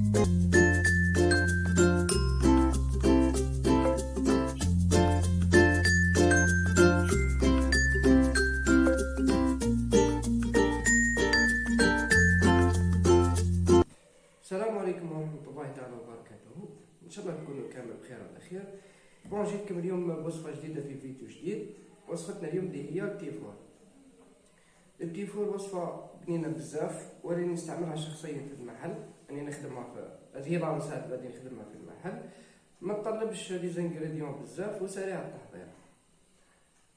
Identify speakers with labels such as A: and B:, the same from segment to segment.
A: السلام عليكم ورحمة الله تعالى وبركاته. إن شاء الله تكونوا كامل بخير على خير. بون جيتكم اليوم بوصفة جديدة في فيديو جديد. وصفتنا اليوم اللي هي التيفور. التيفور وصفة بنينة بزاف ولاني نستعملها شخصيا في المحل، يعني نخدمها في هذه لا مساعد غادي نخدمها في المحل، ما تطلبش لي زانغريديون بزاف وسريعة التحضير.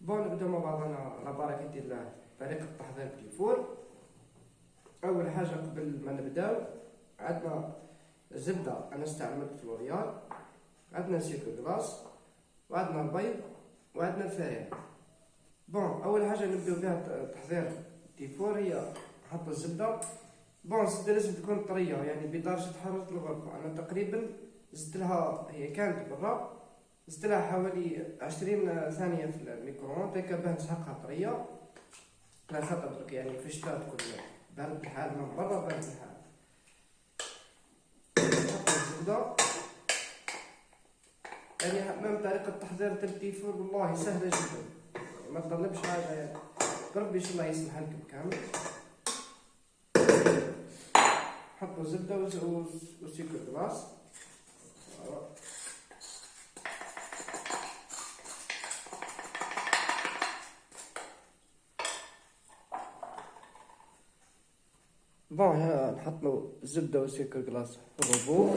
A: بون نبدا مع بعضنا على بركة الله طريقة تحضير التيفور. أول حاجة قبل ما نبداو عندنا زبدة، أنا استعملت فلوريال، عندنا سيكو غلاس، وعندنا البيض، وعندنا الفرينة. بون أول حاجة نبداو بها تحضير التيفور هي نحط الزبدة. بون الزبدة لازم تكون طرية يعني بدرجة حرارة الغرفة. أنا تقريبا زدتلها، هي كانت برا، زدتلها حوالي 20 ثانية في الميكرووند هكا باه نسحقها طرية، على خاطر درك يعني في الشتا تكون بارد الحال، من برا بارد الحال. يعني من طريقة تحضير التيفور والله سهلة جدا، ما تطلبش حاجة يعني، ربي ان شاء الله يسمح لكم كامل. حطوا زبدة وسيكو غلاس. بون نحطوا زبدة وسيكو غلاس في الربوع.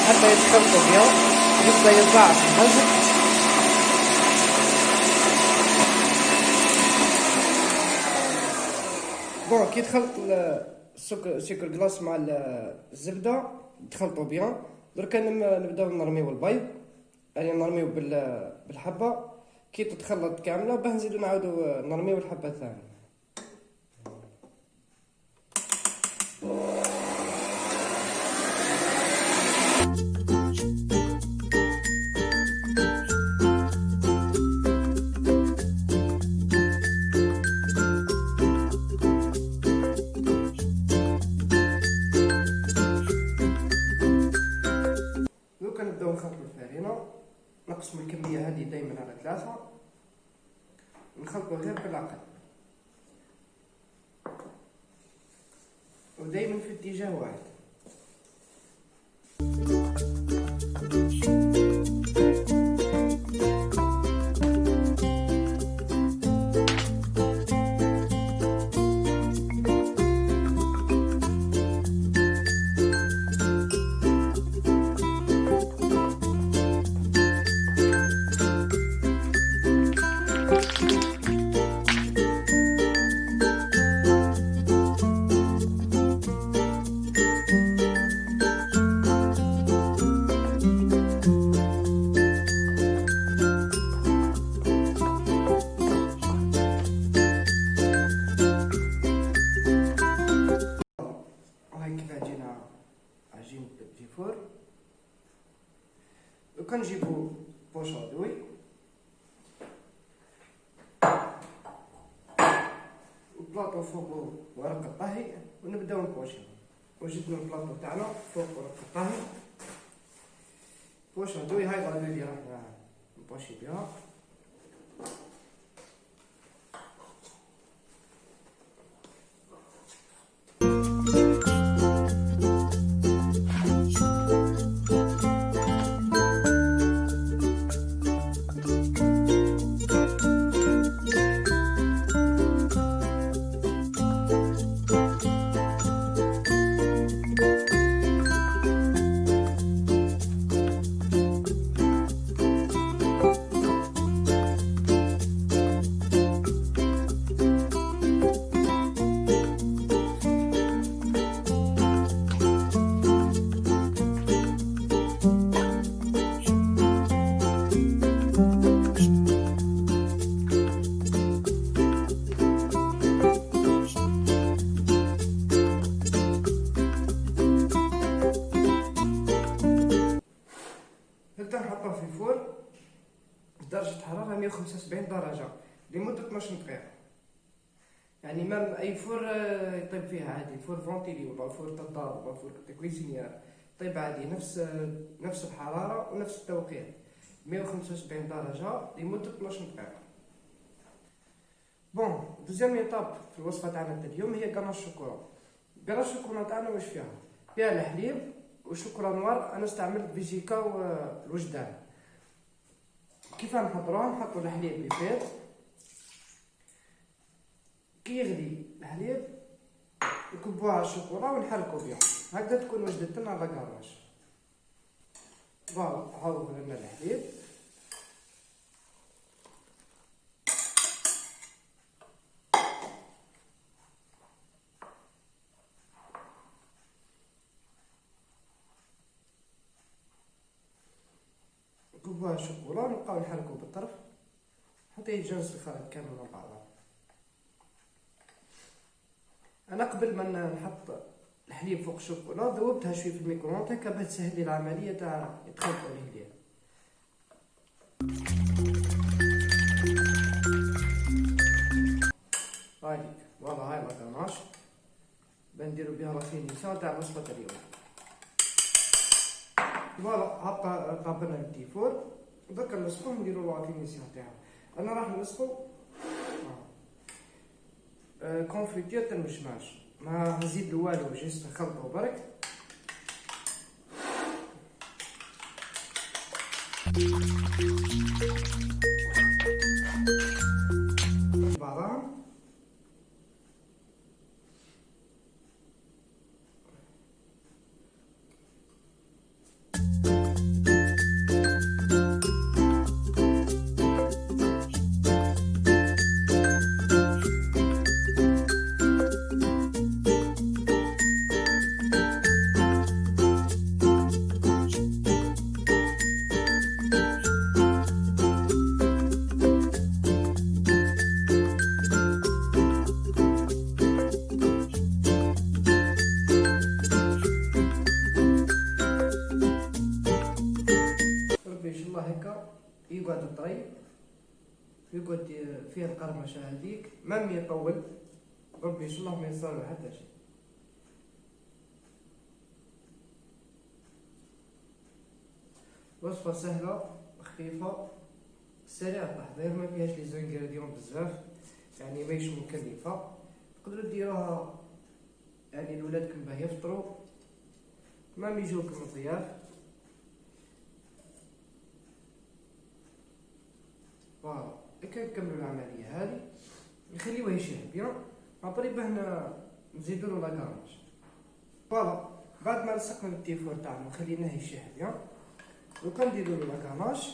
A: حتى يتخلطوا بها يبدا يضاعف الحجم. بون كي تخلط السكر غلاس مع الزبده تخلطوا بها. دركا نبداو نرميو البيض، يعني نرميو بالحبه. كي تتخلط كامله باه نزيدو نعاودو نرميو الحبه الثانيه. نبداو نخلطو الفرينة، نقسمو الكمية هذه دايما على 3، نخلطو غير بالعقل ودايما في اتجاه واحد. عجينة التيفور. وكنجيبو بوشادوي وبلاطو فوقو ورق الطهي ونبداو نبوشيو. وجدنا البلاطو تاعنا فوق ورق الطهي بوشادوي. هاي الغالبية اللي راح نبوشي بها. نحطوه في الفرن بدرجة حرارة 175 درجة لمدة 12 دقيقة. يعني مام اي فور يطيب فيها عادي، فور فونتيلي ولا فور طباخ ولا فور كويزينيير، يطيب عادي نفس الحراره ونفس التوقيت، 175 درجه لمده 12 دقيقه. بون دوزيام ايطاب في الوصفه تاعنا اليوم هي قناش الشوكولا. قناش الشوكولا تاعنا واش فيها الحليب والشوكولا نوار. انا استعملت بيجيكا والوجدان. كيف نحضروها؟ نحطوا الحليب يفيض، كي يغلي الحليب نكبوها على الشوكولا ونحركو بها، هكذا تكون وجدتنا على قناش. فوالا هاو غلينا الحليب، نكبوها الشوكولا ونبقاو نحركو بالطرف حتى يتجانس الخليط كامل مع بعضها. انا قبل ما نحط الحليب فوق الشوكولا ذوبتها شويه في الميكرووند هكا باش تسهل لي العمليه تاع يتخلطوا ليه. هاي فوالا هاي القناش بنديرو بها رافينيسيون تاع وصفه اليوم. فوالا هابا قابلنا التيفور درك نلصقو نديرو رافينيسيون تاعو. انا راح نلصقو كونفيتير تاع المشماش، ما نزيد له والو، جيست نخلطو برك. بعضها يقعد الطري، يقعد فيها القرمشه هذيك، ما يطول ربي ان شاء الله ما يصير حتى شيء. وصفه سهله خفيفه سريعه التحضير، ما فيهاش لي زانغريديون بزاف، يعني ماهيش مكلفه، تقدروا ديروها يعني لولادكم باه يفطروا، ما يجوكم الضياف. فوالا هكا نكملو العمليه هذه، نخليوه يشهب بيان ابري باه نزيدو له لاكارنش. فوالا بعد ما لصقنا التيفور تاعنا وخليناه يشهب بيان، دوكا نديرو له لاكارنش.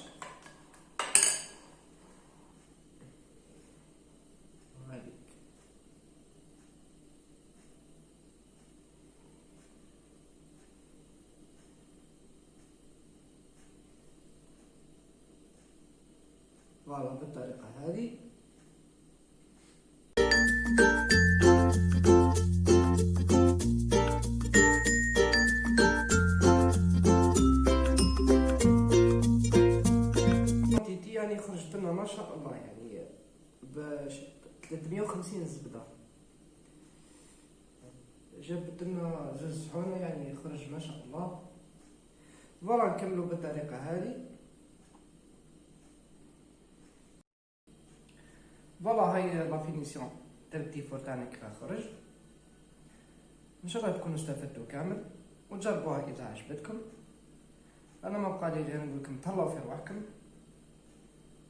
A: فوالا بالطريقه هذه. يعني خرجت لنا ما شاء الله يعني ب 350 زبده، جابت لنا زوج صحون يعني خرج ما شاء الله. فوالا نكملو بالطريقه هذه. فوالا هاي لا فينيسيون تاع التيفور تاعنا كيف خرج. ان شاء الله تكونوا استفدتوا كامل وتجربوها اذا عجبتكم. انا ما بقى لي غير نقول لكم تهلاو في رواحكم،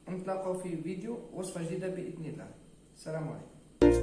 A: ونتلاقاو في فيديو وصفه جديده باذن الله. السلام عليكم.